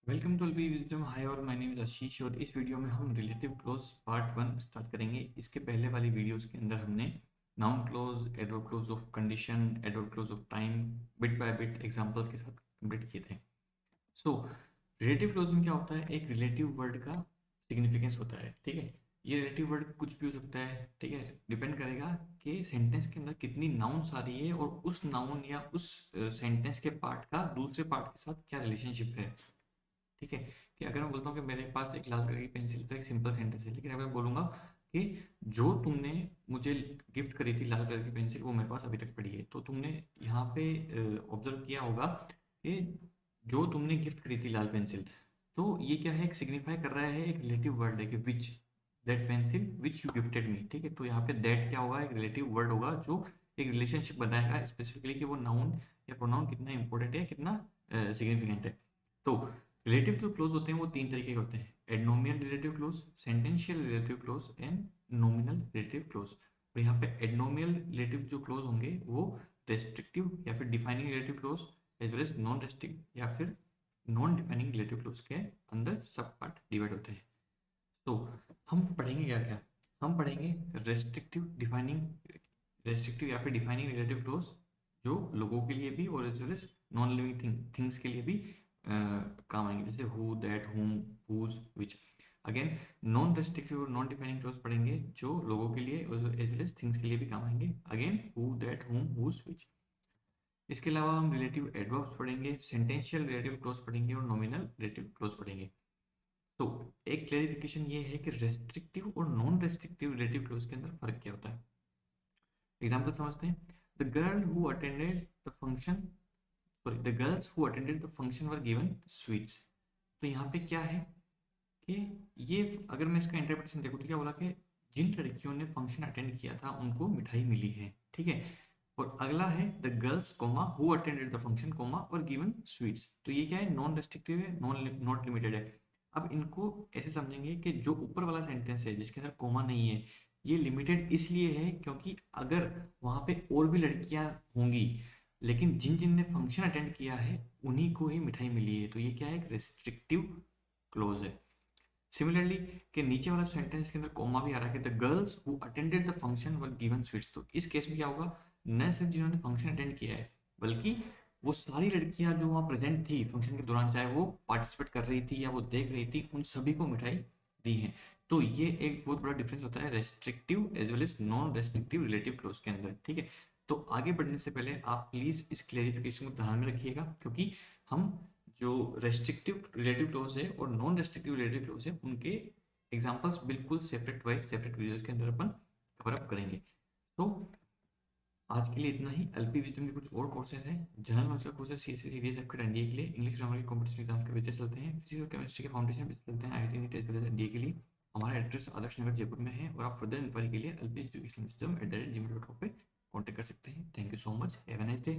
Welcome to LP wisdom. Hi, और my name is आशीष और इस वीडियो में हम रिलेटिव क्लोज पार्ट 1 स्टार्ट करेंगे। इसके पहले वाली वीडियोस के अंदर हमने noun close, adverb close of condition, adverb close of time bit by bit examples के साथ कंप्लीट किए थे। सो रिलेटिव क्लोज में क्या होता है, एक रिलेटिव वर्ड का सिग्निफिकेंस होता है। ठीक है, ये रिलेटिव वर्ड कुछ भी हो सकता है। ठीक है, डिपेंड करेगा कि सेंटेंस के अंदर कितनी नाउन्स आ रही है और उस नाउन या उस सेंटेंस के पार्ट का दूसरे पार्ट के साथ क्या रिलेशनशिप है। ठीक है, कि अगर मैं बोलता हूँ कि मेरे पास एक लाल कलर की पेंसिल, तो एक सिंपल सेंटेंस है। लेकिन अगर मैं बोलूंगा कि जो तुमने मुझे गिफ्ट करी थी लाल कलर की पेंसिल, वो मेरे पास अभी तक पड़ी है, तो तुमने यहाँ पे ऑब्जर्व किया होगा कि जो तुमने गिफ्ट करी थी लाल पेंसिल, तो ये क्या है, एक सिग्निफाई कर रहा है, एक रिलेटिव वर्ड है कि which, that pencil which you gifted me. ठीक है, तो यहाँ पे दैट क्या होगा, एक रिलेटिव वर्ड होगा जो एक रिलेशनशिप बनाएगा स्पेसिफिकली कि वो नाउन या प्रोनाउन कितना इंपॉर्टेंट है, कितना सिग्निफिकेंट है। तो रिलेटिव जो क्लोज होते हैं वो तीन तरीके के होते हैं: adnominal relative clause, sentential relative clause and nominal relative clause. और यहाँ पे एडनोमियल रिलेटिव जो क्लोज होंगे वो रेस्ट्रिक्टिव या फिर defining relative clause, as well as non restrictive या फिर नॉन डिफाइनिंग रिलेटिव क्लोज के अंदर सब पार्ट डिवाइड होते हैं। तो हम पढ़ेंगे क्या क्या, हम पढ़ेंगे रेस्ट्रिक्टिव, डिफाइनिंग, रेस्ट्रिक्टिव या फिर डिफाइनिंग रिलेटिव क्लोज जो लोगों के लिए भी और as well as non living things के लिए भी काम आएंगे, जैसे who, that, whom, whose, which. Again non restrictive और नॉन डिफाइनिंग क्लोज पढ़ेंगे जो लोगों के लिए एज वेल एज थिंग्स के लिए भी काम आएंगे। Again who, that, whom, whose, विच। इसके अलावा हम रिलेटिव एडवर्ब्स पढ़ेंगे, सेंटेंशियल रिलेटिव क्लोज पढ़ेंगे और नॉमिनल रिलेटिव क्लोज पढ़ेंगे। तो एक क्लेरिफिकेशन ये है कि रेस्ट्रिक्टिव और नॉन रेस्ट्रिक्टिव रिलेटिव क्लोज के अंदर फर्क क्या होता है। एग्जाम्पल समझते हैं। The girl who attended the function, sorry, the girls who attended the function were given sweets. तो यहाँ पे क्या है कि ये, अगर मैं इसका इंटरप्रिटेशन देखूँ तो क्या बोला कि जिन लड़कियों ने फंक्शन अटेंड किया था उनको मिठाई मिली है। ठीक है, और अगला है the girls comma who attended the function comma और गिवन स्वीट्स। तो ये क्या है, नॉन रेस्ट्रिक्टिव है, नॉन नॉट लिमिटेड है। अब इनको ऐसे समझेंगे कि जो ऊपर वाला सेंटेंस है जिसके अंदर कोमा नहीं है, ये लिमिटेड इसलिए है क्योंकि अगर वहां पे और भी लड़कियां होंगी, लेकिन जिन जिन ने फंक्शन अटेंड किया है उन्हीं को ही मिठाई मिली है, तो ये क्या है, एक रेस्ट्रिक्टिव क्लोज है। सिमिलरली कि नीचे वाला सेंटेंस के अंदर कोमा भी आ रहा है कि the girls who attended the function were given sweets, तो इस केस में क्या होगा, न सिर्फ जिन्होंने फंक्शन अटेंड किया है बल्कि वो सारी लड़कियां जो वहाँ प्रेजेंट थी फंक्शन के दौरान, चाहे वो पार्टिसिपेट कर रही थी या वो देख रही थी, उन सभी को मिठाई दी है। तो ये एक बहुत बड़ा डिफरेंस होता है restrictive as well as non restrictive relative clause के अंदर। ठीक है, तो आगे बढ़ने से पहले आप प्लीज इस क्लेरिफिकेशन को ध्यान में रखिएगा, क्योंकि हम जो रेस्ट्रिक्टिव रिलेटिव क्लोज है और नॉन रेस्ट्रिक्टिव रिलेटिव क्लोज है उनके एग्जांपल्स बिल्कुल सेपरेट वाइज सेपरेट वीडियोस के अंदर अपन कवर अप करेंगे। तो आज के लिए इतना ही। एलपी विजडम के कुछ और कोर्सेज हैं, जनरल नॉलेज का कोर्स है, सीएससी सीडीएस आपके एनडीए के लिए, इंग्लिश ग्रामर के कॉम्पिटिशन एग्जाम के बेसिस चलते हैं, फिजिक्स और केमिस्ट्री के फाउंडेशन बेसिस चलते हैं, IIT NEET as well as NDA के लिए। हमारा एड्रेस आदर्श नगर जयपुर में है और आप फर्दर इंक्वायरी के लिए lp@gmail.com पे कॉन्टेक्ट कर सकते हैं। Thank you so much, have a nice day.